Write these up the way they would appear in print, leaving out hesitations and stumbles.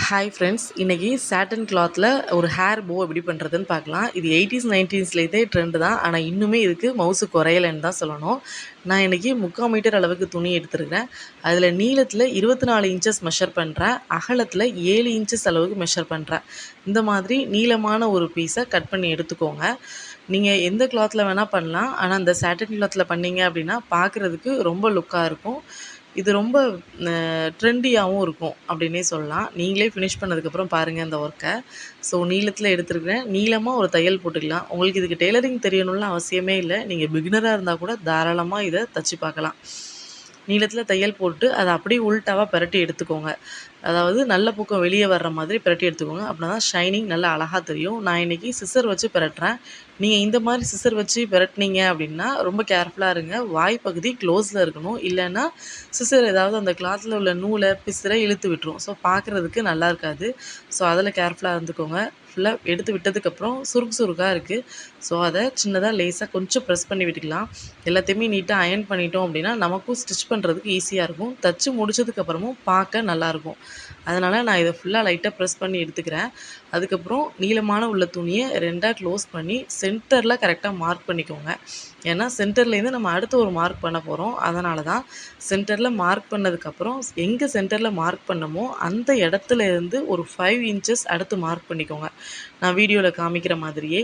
Hi friends, இன்றைக்கி satin கிளாத்தில் ஒரு ஹேர் போ எப்படி பண்ணுறதுன்னு பார்க்கலாம். இது 80s 90ஸ்லேருந்தே ட்ரெண்டு தான். ஆனால் இன்னுமே இதுக்கு மவுசு குறையலைன்னு தான் சொல்லணும். நான் இன்றைக்கி 3/4 மீட்டர் அளவுக்கு துணி எடுத்துருக்கிறேன். அதில் நீளத்தில் 24 இன்ச்சஸ் மெஷர் பண்ணுறேன், அகலத்தில் 7 இன்ச்சஸ் அளவுக்கு மெஷர் பண்ணுறேன். இந்த மாதிரி நீளமான ஒரு பீஸை கட் பண்ணி எடுத்துக்கோங்க. நீங்கள் எந்த கிளாத்தில் வேணால் பண்ணலாம், ஆனால் இந்த சாட்டன் கிளாத்தில் பண்ணிங்க அப்படின்னா பார்க்குறதுக்கு ரொம்ப லுக்காக இருக்கும். இது ரொம்ப ட்ரெண்டியாகவும் இருக்கும் அப்படின்னே சொல்லலாம். நீங்களே ஃபினிஷ் பண்ணதுக்கப்புறம் பாருங்கள் இந்த ஒர்க்கை. ஸோ நீளத்தில் எடுத்துருக்கிறேன். நீளமாக ஒரு தையல் போட்டுக்கலாம். உங்களுக்கு இதுக்கு டெய்லரிங் தெரியணும்னு அவசியமே இல்லை. நீங்கள் பிகினராக இருந்தால் கூட தாராளமாக இதை தச்சு பார்க்கலாம். நீளத்தில் தையல் போட்டு அதை அப்படியே உள்டாவாக பிரட்டி எடுத்துக்கோங்க. அதாவது நல்ல பக்கம் வெளியே வர்ற மாதிரி பிரட்டி எடுத்துக்கோங்க. அப்படின்னா தான் ஷைனிங் நல்லா அழகாக தெரியும். நான் இன்றைக்கி சிசர் வச்சு பிரட்டுறேன். நீங்கள் இந்த மாதிரி சிசர் வச்சு பிரட்டினீங்க அப்படின்னா ரொம்ப கேர்ஃபுல்லாக இருங்க. வாய் பகுதி க்ளோஸில் இருக்கணும். இல்லைன்னா சிசர் ஏதாவது அந்த கிளாத்தில் உள்ள நூலை பிசுரை இழுத்து விட்டுரும். ஸோ பார்க்குறதுக்கு நல்லா இருக்காது. ஸோ அதில் கேர்ஃபுல்லாக இருந்துக்கோங்க. ஃபுல்லாக எடுத்து விட்டதுக்கப்புறம் சுருக்காக இருக்குது. ஸோ அதை சின்னதாக லேஸாக கொஞ்சம் ப்ரெஸ் பண்ணி விட்டுக்கலாம். எல்லாத்தையுமே நீட்டாக அயர்ன் பண்ணிட்டோம் அப்படின்னா நமக்கும் ஸ்டிச் பண்ணுறதுக்கு ஈஸியாக இருக்கும். தச்சு முடிச்சதுக்கப்புறமும் பார்க்க நல்லாயிருக்கும். அதனால் நான் இதை ஃபுல்லாக லைட்டாக ப்ரெஸ் பண்ணி எடுத்துக்கிறேன். அதுக்கப்புறம் நீளமான உள்ள துணியை 2ஆக க்ளோஸ் பண்ணி சென்டரில் கரெக்டாக மார்க் பண்ணிக்கோங்க. ஏன்னா சென்டர்லேருந்து நம்ம அடுத்து ஒரு மார்க் பண்ண போகிறோம். அதனால தான் சென்டரில் மார்க் பண்ணதுக்கப்புறம் எங்கே சென்டரில் மார்க் பண்ணமோ அந்த இடத்துல இருந்து ஒரு 5 இன்ச்சஸ் அடுத்து மார்க் பண்ணிக்கோங்க. நான் வீடியோவில் காமிக்கிற மாதிரியே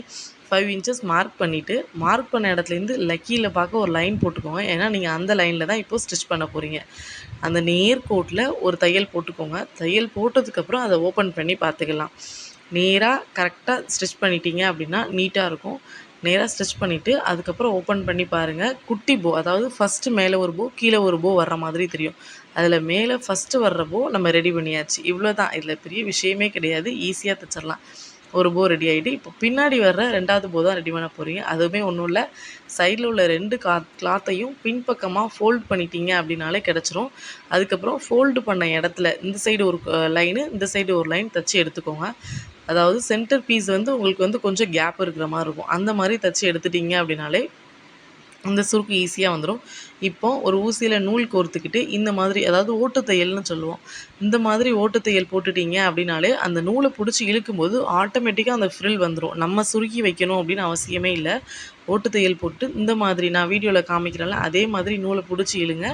5 இன்ச்சஸ் மார்க் பண்ணிவிட்டு, மார்க் பண்ண இடத்துலேருந்து கீழே பார்க்க ஒரு லைன் போட்டுக்கோங்க. ஏன்னா நீங்கள் அந்த லைனில் தான் இப்போது ஸ்டிச் பண்ண போகிறீங்க. அந்த நேர்கோட்டில் ஒரு தையல் போட்டுக்கோங்க. தையல் போட்டதுக்கப்புறம் அதை ஓப்பன் பண்ணி பார்த்துக்கலாம். நேராக கரெக்டாக ஸ்டிச் பண்ணிட்டீங்க அப்படின்னா நீட்டாக இருக்கும். நேராக ஸ்டிச் பண்ணிவிட்டு அதுக்கப்புறம் ஓப்பன் பண்ணி பாருங்கள். குட்டி போ, அதாவது ஃபஸ்ட்டு மேலே ஒரு போ, கீழே ஒரு போ வர்ற மாதிரி தெரியும். அதில் மேலே ஃபஸ்ட்டு வர்ற போ நம்ம ரெடி பண்ணியாச்சு. இவ்வளோ தான். இதில் பெரிய விஷயமே கிடையாது. ஈஸியாக தைச்சிடலாம். ஒரு போ ரெடி ஆகிட்டு இப்போ பின்னாடி வர்ற 2வது போ தான் ரெடி பண்ண போகிறீங்க. அதுவுமே ஒன்றும் இல்லை, சைடில் உள்ள 2 கிளாத்தையும் பின்பக்கமாக ஃபோல்ட் பண்ணிட்டீங்க அப்படின்னாலே கிடச்சிரும். அதுக்கப்புறம் ஃபோல்டு பண்ண இடத்துல இந்த சைடு ஒரு லைனு, இந்த சைடு ஒரு லைன் தைச்சி எடுத்துக்கோங்க. அதாவது சென்டர் பீஸ் வந்து உங்களுக்கு கொஞ்சம் கேப் இருக்கிற மாதிரி இருக்கும். அந்த மாதிரி தைச்சி எடுத்துட்டிங்க அப்படின்னாலே இந்த சுருக்கு ஈஸியாக வந்துடும். இப்போ ஒரு ஊசியில் நூல் கோர்த்துக்கிட்டு இந்த மாதிரி, அதாவது ஓட்டு தையல்னு சொல்லுவோம், இந்த மாதிரி ஓட்டு தையல் போட்டுட்டீங்க அப்படின்னாலே அந்த நூலை பிடிச்சி இழுக்கும்போது ஆட்டோமேட்டிக்காக அந்த ஃப்ரில் வந்துடும். நம்ம சுருக்கி வைக்கணும் அப்படின்னு அவசியமே இல்லை. ஓட்டு தையல் போட்டு இந்த மாதிரி நான் வீடியோவில் காமிக்கிறேன்ல அதே மாதிரி நூலை பிடிச்சி இழுங்க.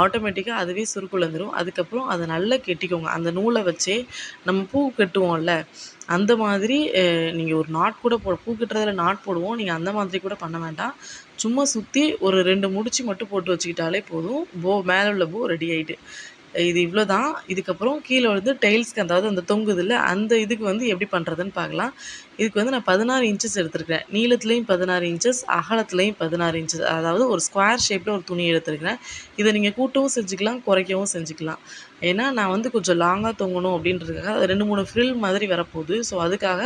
ஆட்டோமேட்டிக்காக அதுவே சுருக்குள் வந்துடும். அதுக்கப்புறம் அதை நல்லா கெட்டிக்கோங்க. அந்த நூலை வச்சே நம்ம பூ கட்டுவோம்ல, அந்த மாதிரி நீங்கள் ஒரு நாட் கூட பூ கட்டுறதுல நாட் போடுவோம். நீங்கள் அந்த மாதிரி கூட பண்ண வேண்டாம். சும்மா சுற்றி ஒரு 2 முடிச்சு மட்டும் போட்டு வச்சுக்கிட்டாலே போதும். மேலே உள்ள போ ரெடி ஆகிட்டு. இது இவ்வளோ தான். இதுக்கப்புறம் கீழே வந்து டெய்ல்ஸ்க்கு, அதாவது அந்த தொங்குதில்ல அந்த இதுக்கு வந்து எப்படி பண்ணுறதுன்னு பார்க்கலாம். இதுக்கு வந்து நான் 16 இன்ச்சஸ் எடுத்துருக்கிறேன். நீளத்துலேயும் 16 இன்ச்சஸ், அகலத்துலேயும் 16 இன்ச்சஸ், அதாவது ஒரு ஸ்கொயர் ஷேப்பில் ஒரு துணி எடுத்துருக்கிறேன். இதை நீங்கள் கூட்டவும் செஞ்சுக்கலாம், குறைக்கவும் செஞ்சுக்கலாம். ஏன்னா நான் வந்து கொஞ்சம் லாங்காக தொங்கணும் அப்படின்றதுக்காக 2, 3 ஃப்ரில் மாதிரி வரப்போகுது. ஸோ அதுக்காக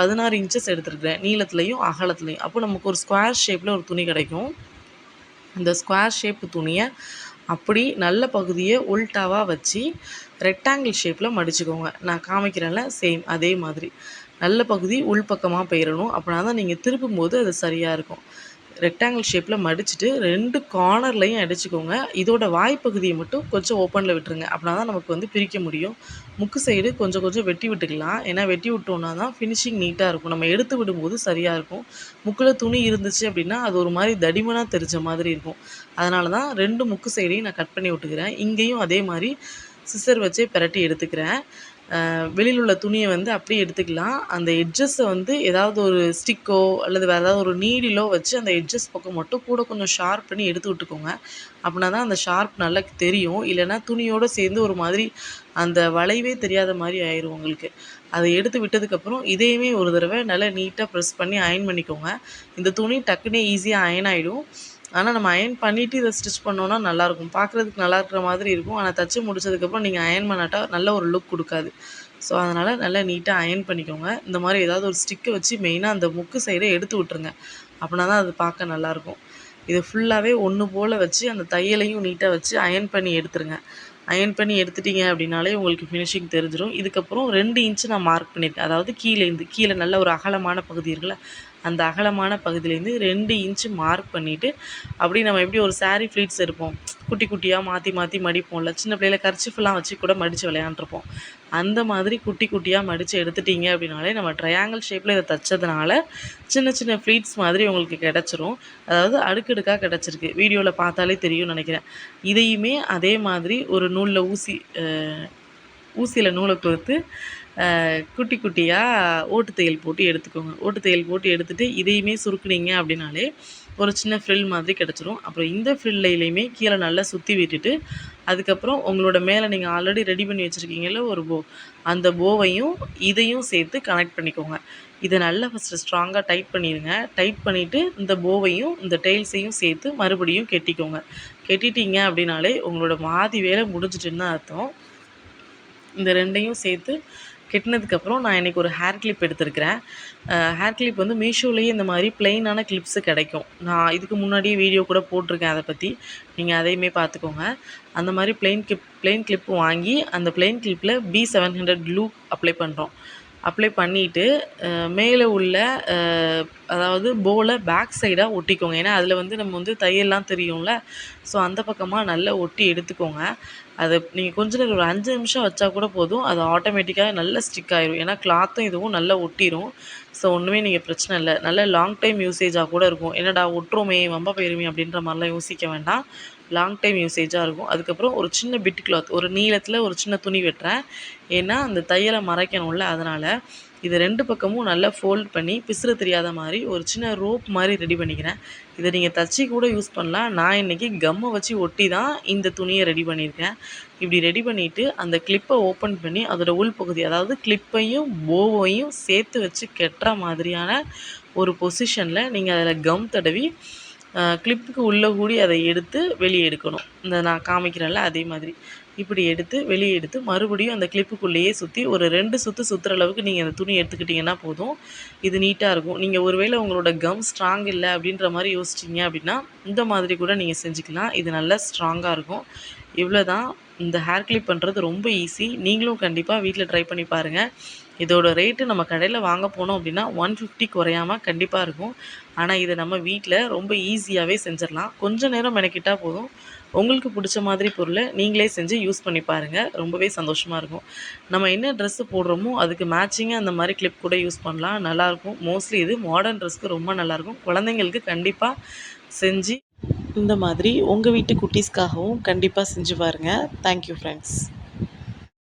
16 இன்ச்சஸ் எடுத்துருக்கிறேன், நீளத்துலேயும் அகலத்துலேயும். அப்போ நமக்கு ஒரு ஸ்கொயர் ஷேப்பில் ஒரு துணி கிடைக்கும். இந்த ஸ்கொயர் ஷேப்பு துணியை அப்படி நல்ல பகுதியை உல்டாவாக வச்சு ரெக்டாங்கிள் ஷேப்பில் மடிச்சுக்கோங்க. நான் காமிக்கிறேன்ல சேம் அதே மாதிரி நல்ல பகுதி உள்பக்கமாக போயிடணும். அப்படின்னா தான் நீங்கள் திருப்பும்போது அது சரியாக இருக்கும். ரெக்டாங்கிள் ஷேப்பில் மடிச்சுட்டு 2 கார்னர்லையும் அடிச்சுக்கோங்க. இதோட வாய்ப்பகுதியை மட்டும் கொஞ்சம் ஓப்பனில் விட்டுருங்க. அப்படின்னா தான் நமக்கு வந்து பிரிக்க முடியும். முக்கு சைடு கொஞ்சம் கொஞ்சம் வெட்டி விட்டுக்கலாம். ஏன்னா வெட்டி விட்டோன்னா தான் ஃபினிஷிங் நீட்டாக இருக்கும். நம்ம எடுத்து விடும்போது சரியாக இருக்கும். முக்கில் துணி இருந்துச்சு அப்படின்னா அது ஒரு மாதிரி தடிமனாக தெரிஞ்ச மாதிரி இருக்கும். அதனால தான் 2 முக்கு சைடையும் நான் கட் பண்ணி விட்டுக்கிறேன். இங்கேயும் அதே மாதிரி சிசர் வச்சே பிரட்டி எடுத்துக்கிறேன். வெளியில் உள்ள துணியை வந்து அப்படியே எடுத்துக்கலாம். அந்த எட்ஜஸை வந்து ஏதாவது ஒரு ஸ்டிக்கோ அல்லது வேறு ஏதாவது ஒரு நீடிலோ வச்சு அந்த எட்ஜஸ் பக்கம் மட்டும் கூட கொஞ்சம் ஷார்ப் பண்ணி எடுத்து விட்டுக்கோங்க. அப்படின்னா தான் அந்த ஷார்ப் நல்லா தெரியும். இல்லைன்னா துணியோடு சேர்ந்து ஒரு மாதிரி அந்த வளைவே தெரியாத மாதிரி ஆயிரும் உங்களுக்கு. அதை எடுத்து விட்டதுக்கப்புறம் இதையுமே ஒரு தடவை நல்லா நீட்டாக ப்ரெஸ் பண்ணி அயர்ன் பண்ணிக்கோங்க. இந்த துணி டக்குனே ஈஸியாக அயர்ன் ஆகிடும். ஆனால் நம்ம அயர்ன் பண்ணிவிட்டு இதை ஸ்டிச் பண்ணோன்னா நல்லாயிருக்கும். பார்க்குறதுக்கு நல்லா இருக்கிற மாதிரி இருக்கும். ஆனால் தச்சு முடிச்சதுக்கப்புறம் நீங்கள் அயர்ன் பண்ணாட்டா நல்ல ஒரு லுக் கொடுக்காது. ஸோ அதனால் நல்லா நீட்டாக அயர்ன் பண்ணிக்கோங்க. இந்த மாதிரி ஏதாவது ஒரு ஸ்டிக்கை வச்சு மெயினாக அந்த முக்கு சைடை எடுத்து விட்ருங்க. அப்படின்னா தான் அது பார்க்க நல்லாயிருக்கும். இதை ஃபுல்லாகவே ஒன்று போல் வச்சு அந்த தையலையும் நீட்டாக வச்சு அயர்ன் பண்ணி எடுத்துருங்க. அயர்ன் பண்ணி எடுத்துட்டிங்க அப்படின்னாலே உங்களுக்கு ஃபினிஷிங் தெரிஞ்சிடும். இதுக்கப்புறம் 2 இன்ச்சு நான் மார்க் பண்ணியிருக்கேன். அதாவது கீழே நல்ல ஒரு அகலமான பகுதி இருக்குல்ல, அந்த அகலமான பகுதியிலேருந்து 2 இன்ச்சு மார்க் பண்ணிவிட்டு அப்படி நம்ம எப்படி ஒரு சாரீ ஃப்ளீட்ஸ் இருப்போம், குட்டி குட்டியாக மாற்றி மாற்றி மடிப்போம்ல, சின்ன பிள்ளையில கர்ச்சிஃப்லாம் வச்சு கூட மடித்து விளையாண்டுருப்போம். அந்த மாதிரி குட்டி குட்டியாக மடித்து எடுத்துட்டிங்க அப்படின்னாலே நம்ம ட்ரையாங்கிள் ஷேப்பில் இதை தைச்சதுனால சின்ன சின்ன ஃப்ளீட்ஸ் மாதிரி உங்களுக்கு கிடச்சிரும். அதாவது அடுக்கடுக்காக கிடச்சிருக்கு. வீடியோவில் பார்த்தாலே தெரியும்னு நினைக்கிறேன். இதையுமே அதே மாதிரி ஒரு நூலில் ஊசியில் நூலை கோர்த்து குட்டி குட்டியாக ஓட்டு தையல் போட்டு எடுத்துக்கோங்க. ஓட்டு தையல் போட்டு எடுத்துகிட்டு இதையுமே சுருக்குனீங்க அப்படின்னாலே ஒரு சின்ன ஃப்ரில் மாதிரி கிடச்சிரும். அப்புறம் இந்த ஃப்ரில்லையுமே கீழே நல்லா சுற்றி விட்டுட்டு அதுக்கப்புறம் உங்களோட மேலே நீங்கள் ஆல்ரெடி ரெடி பண்ணி வச்சுருக்கீங்கல்ல ஒரு போ, அந்த போவையும் இதையும் சேர்த்து கனெக்ட் பண்ணிக்கோங்க. இதை நல்லா ஃபஸ்ட்டு ஸ்ட்ராங்காக டைட் பண்ணிடுங்க. டைட் பண்ணிவிட்டு இந்த போவையும் இந்த டெய்ல்ஸையும் சேர்த்து மறுபடியும் கெட்டிக்கோங்க. கெட்டிட்டீங்க அப்படின்னாலே உங்களோட பாதி வேலை முடிஞ்சிட்டுன்னு தான் அர்த்தம். இந்த 2யும் சேர்த்து கெட்டினதுக்கப்புறம் நான் இன்றைக்கி ஒரு ஹேர் கிளிப் எடுத்திருக்கிறேன். ஹேர் கிளிப் வந்து மீஷோலேயே இந்த மாதிரி ப்ளெயினான கிளிப்ஸு கிடைக்கும். நான் இதுக்கு முன்னாடியே வீடியோ கூட போட்டிருக்கேன் அதை பற்றி. நீங்கள் அதையுமே பார்த்துக்கோங்க. அந்த மாதிரி ப்ளெயின் கிளிப்பு வாங்கி அந்த ப்ளெயின் கிளிப்பில் B700 க்ளூ அப்ளை பண்ணுறோம். அப்ளை பண்ணிவிட்டு மேலே உள்ள அதாவது போவில் பேக் சைடாக ஒட்டிக்கோங்க. ஏன்னா அதில் வந்து நம்ம வந்து தையல்லாம் தெரியும்ல, ஸோ அந்த பக்கமாக நல்லா ஒட்டி எடுத்துக்கோங்க. அதை நீங்கள் கொஞ்ச நேரம் ஒரு 5 நிமிஷம் வச்சா கூட போதும், அது ஆட்டோமேட்டிக்காக நல்லா ஸ்டிக் ஆயிரும். ஏன்னா கிளாத்தும் இதுவும் நல்லா ஒட்டிடும். ஸோ ஒன்றுமே நீங்கள் பிரச்சனை இல்லை. நல்ல லாங் டைம் யூசேஜாக கூட இருக்கும். என்னடா ஒட்டுறோமே வம்ப போயிருமே அப்படின்ற மாதிரிலாம் யோசிக்க வேண்டாம். லாங் டைம் யூசேஜாக இருக்கும். அதுக்கப்புறம் ஒரு சின்ன பிட் கிளாத், ஒரு நீளத்தில் ஒரு சின்ன துணி வெட்டுறேன். ஏன்னா அந்த தையலை மறைக்கணும்ல, அதனால் இது 2 பக்கமும் நல்லா ஃபோல்ட் பண்ணி பிசுறு தெரியாத மாதிரி ஒரு சின்ன ரோப் மாதிரி ரெடி பண்ணிக்கிறேன். இதை நீங்கள் தச்சு கூட யூஸ் பண்ணலாம். நான் இன்றைக்கி கம்மை வச்சு ஒட்டி தான் இந்த துணியை ரெடி பண்ணியிருக்கேன். இப்படி ரெடி பண்ணிவிட்டு அந்த கிளிப்பை ஓப்பன் பண்ணி அதோட உள்பகுதி, அதாவது கிளிப்பையும் போவையும் சேர்த்து வச்சு கெட்டுற மாதிரியான ஒரு பொசிஷனில் நீங்கள் அதில் கம் தடவி கிளிப்புக்கு உள்ளே கூடி அதை எடுத்து வெளியே எடுக்கணும். இந்த நான் காமிக்கிறேன்ல அதே மாதிரி இப்படி எடுத்து வெளியே எடுத்து மறுபடியும் அந்த கிளிப்புக்குள்ளேயே சுற்றி ஒரு 2 சுற்று சுற்றுற அளவுக்கு நீங்கள் அந்த துணி எடுத்துக்கிட்டிங்கன்னா போதும். இது நீட்டாக இருக்கும். நீங்கள் ஒருவேளை உங்களோட கம் ஸ்ட்ராங் இல்லை அப்படின்ற மாதிரி யோசிச்சிங்க அப்படின்னா இந்த மாதிரி கூட நீங்கள் செஞ்சுக்கலாம். இது நல்லா ஸ்ட்ராங்காக இருக்கும். இவ்வளோ தான். இந்த ஹேர் கிளிப் பண்ணுறது ரொம்ப ஈஸி. நீங்களும் கண்டிப்பாக வீட்டில் ட்ரை பண்ணி பாருங்கள். இதோட ரேட்டு நம்ம கடையில் வாங்க போனோம் அப்படின்னா 150 குறையாமல் கண்டிப்பாக இருக்கும். ஆனால் இதை நம்ம வீட்டில் ரொம்ப ஈஸியாகவே செஞ்சிடலாம். கொஞ்சம் நேரம் மெனக்கிட்டால் போதும். உங்களுக்கு பிடிச்ச மாதிரி பொருளை நீங்களே செஞ்சு யூஸ் பண்ணி பாருங்கள். ரொம்பவே சந்தோஷமாக இருக்கும். நம்ம என்ன ட்ரெஸ்ஸு போடுறோமோ அதுக்கு மேட்சிங்காக அந்த மாதிரி கிளிப் கூட யூஸ் பண்ணலாம். நல்லாயிருக்கும். மோஸ்ட்லி இது மாடர்ன் ட்ரெஸ்க்கு ரொம்ப நல்லாயிருக்கும். குழந்தைங்களுக்கு கண்டிப்பாக செஞ்சு இந்த மாதிரி உங்கள் வீட்டு குட்டீஸ்க்காகவும் கண்டிப்பாக செஞ்சு பாருங்கள். Thank you friends.